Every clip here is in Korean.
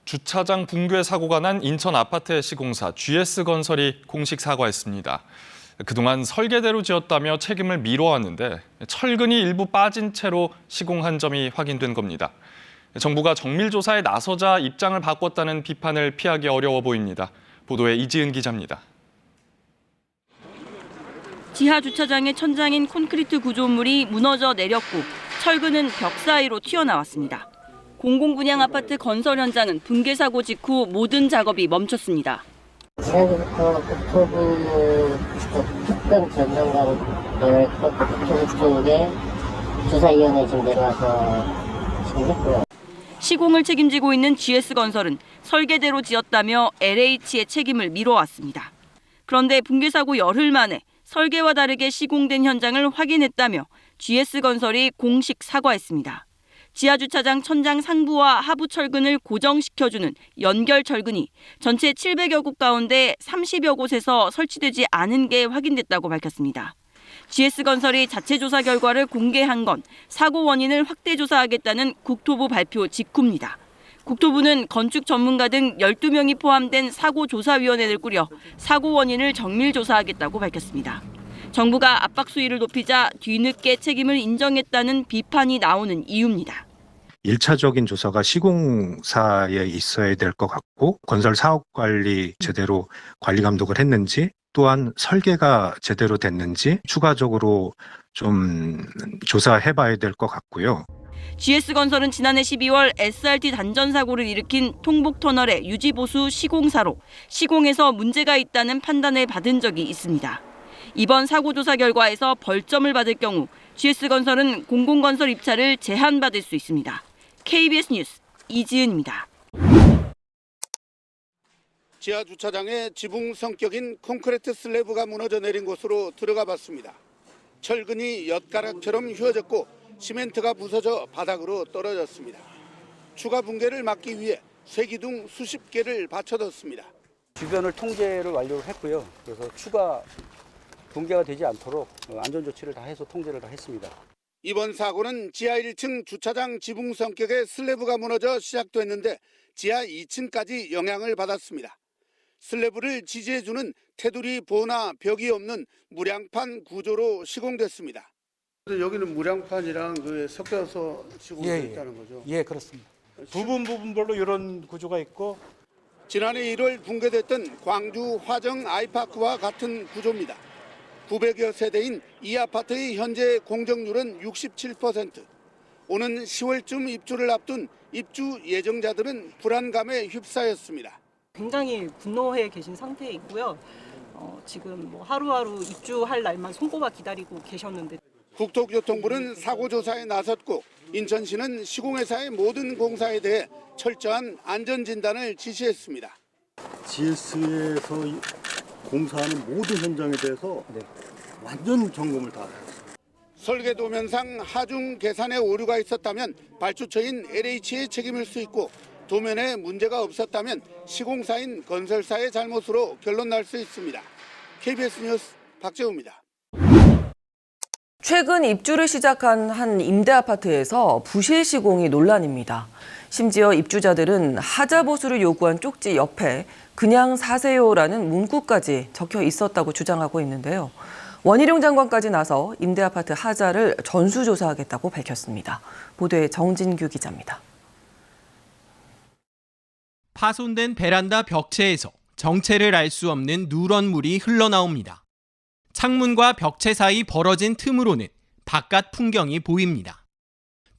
주차장 붕괴 사고가 난 인천 아파트의 시공사 GS건설이 공식 사과했습니다. 그동안 설계대로 지었다며 책임을 미뤄왔는데 철근이 일부 빠진 채로 시공한 점이 확인된 겁니다. 정부가 정밀조사에 나서자 입장을 바꿨다는 비판을 피하기 어려워 보입니다. 보도에 이지은 기자입니다. 지하 주차장의 천장인 콘크리트 구조물이 무너져 내렸고 철근은 벽 사이로 튀어나왔습니다. 공공분양 아파트 건설 현장은 붕괴 사고 직후 모든 작업이 멈췄습니다. 지난주부터 국토부 특별 전문가를 국토부 쪽에 조사위원회 지금 내려와서 지금 했고요. 시공을 책임지고 있는 GS건설은 설계대로 지었다며 LH의 책임을 미뤄왔습니다. 그런데 붕괴 사고 열흘 만에 설계와 다르게 시공된 현장을 확인했다며 GS건설이 공식 사과했습니다. 지하주차장 천장 상부와 하부 철근을 고정시켜주는 연결 철근이 전체 700여 곳 가운데 30여 곳에서 설치되지 않은 게 확인됐다고 밝혔습니다. GS건설이 자체 조사 결과를 공개한 건 사고 원인을 확대 조사하겠다는 국토부 발표 직후입니다. 국토부는 건축 전문가 등 12명이 포함된 사고조사위원회를 꾸려 사고 원인을 정밀 조사하겠다고 밝혔습니다. 정부가 압박 수위를 높이자 뒤늦게 책임을 인정했다는 비판이 나오는 이유입니다. 1차적인 조사가 시공사에 있어야 될 것 같고 건설 사업 관리 제대로 관리 감독을 했는지 또한 설계가 제대로 됐는지 추가적으로 좀 조사해 봐야 될 것 같고요. GS건설은 지난해 12월 SRT 단전 사고를 일으킨 통복터널의 유지보수 시공사로 시공에서 문제가 있다는 판단을 받은 적이 있습니다. 이번 사고 조사 결과에서 벌점을 받을 경우 GS건설은 공공건설 입찰을 제한받을 수 있습니다. KBS 뉴스 이지은입니다. 지하 주차장에 지붕 성격인 콘크리트 슬래브가 무너져 내린 곳으로 들어가 봤습니다. 철근이 엿가락처럼 휘어졌고 시멘트가 부서져 바닥으로 떨어졌습니다. 추가 붕괴를 막기 위해 쇠기둥 수십 개를 받쳐뒀습니다. 주변을 통제를 완료를 했고요. 그래서 추가 붕괴가 되지 않도록 안전조치를 다 해서 통제를 다 했습니다. 이번 사고는 지하 1층 주차장 지붕 성격의 슬래브가 무너져 시작됐는데 지하 2층까지 영향을 받았습니다. 슬래브를 지지해주는 테두리 보나 벽이 없는 무량판 구조로 시공됐습니다. 여기는 무량판이랑 섞여서 시공됐다는 거죠? 예, 그렇습니다. 부분별로 이런 구조가 있고 지난해 1월 붕괴됐던 광주 화정 아이파크와 같은 구조입니다. 900여 세대인 이 아파트의 현재 공정률은 67%. 오는 10월쯤 입주를 앞둔 입주 예정자들은 불안감에 휩싸였습니다. 굉장히 분노해 계신 상태에 있고요. 지금 하루하루 입주할 날만 손꼽아 기다리고 계셨는데. 국토교통부는 사고조사에 나섰고 인천시는 시공회사의 모든 공사에 대해 철저한 안전진단을 지시했습니다. GS에서 공사하는 모든 현장에 대해서 완전 점검을 다 했습니다. 설계도면상 하중 계산에 오류가 있었다면 발주처인 LH의 책임일 수 있고 도면에 문제가 없었다면 시공사인 건설사의 잘못으로 결론 날 수 있습니다. KBS 뉴스 박재우입니다. 최근 입주를 시작한 한 임대아파트에서 부실 시공이 논란입니다. 심지어 입주자들은 하자 보수를 요구한 쪽지 옆에 그냥 사세요라는 문구까지 적혀 있었다고 주장하고 있는데요. 원희룡 장관까지 나서 임대아파트 하자를 전수조사하겠다고 밝혔습니다. 보도에 정진규 기자입니다. 파손된 베란다 벽체에서 정체를 알 수 없는 누런 물이 흘러나옵니다. 창문과 벽체 사이 벌어진 틈으로는 바깥 풍경이 보입니다.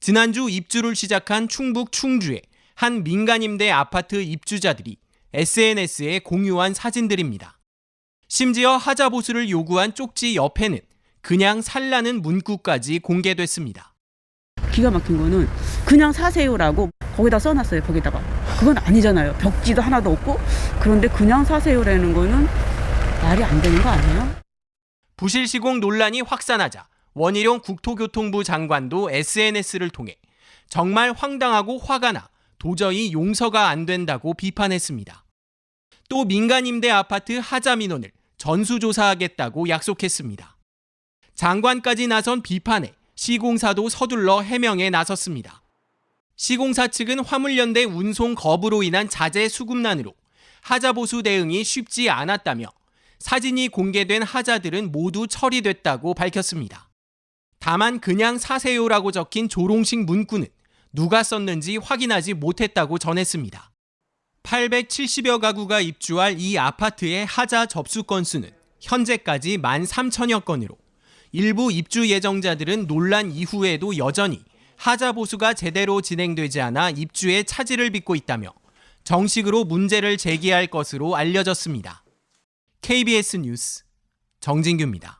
지난주 입주를 시작한 충북 충주의 한 민간임대 아파트 입주자들이 SNS에 공유한 사진들입니다. 심지어 하자 보수를 요구한 쪽지 옆에는 그냥 살라는 문구까지 공개됐습니다. 기가 막힌 거는 그냥 사세요라고 거기다 써놨어요. 거기다가. 그건 아니잖아요. 벽지도 하나도 없고. 그런데 그냥 사세요라는 거는 말이 안 되는 거 아니에요? 부실 시공 논란이 확산하자 원희룡 국토교통부 장관도 SNS를 통해 정말 황당하고 화가 나 도저히 용서가 안 된다고 비판했습니다. 또 민간임대 아파트 하자 민원을 전수조사하겠다고 약속했습니다. 장관까지 나선 비판에 시공사도 서둘러 해명에 나섰습니다. 시공사 측은 화물연대 운송 거부로 인한 자재 수급난으로 하자 보수 대응이 쉽지 않았다며 사진이 공개된 하자들은 모두 처리됐다고 밝혔습니다. 다만 그냥 사세요라고 적힌 조롱식 문구는 누가 썼는지 확인하지 못했다고 전했습니다. 870여 가구가 입주할 이 아파트의 하자 접수 건수는 현재까지 13,000여 건으로 일부 입주 예정자들은 논란 이후에도 여전히 하자 보수가 제대로 진행되지 않아 입주에 차질을 빚고 있다며 정식으로 문제를 제기할 것으로 알려졌습니다. KBS 뉴스 정진규입니다.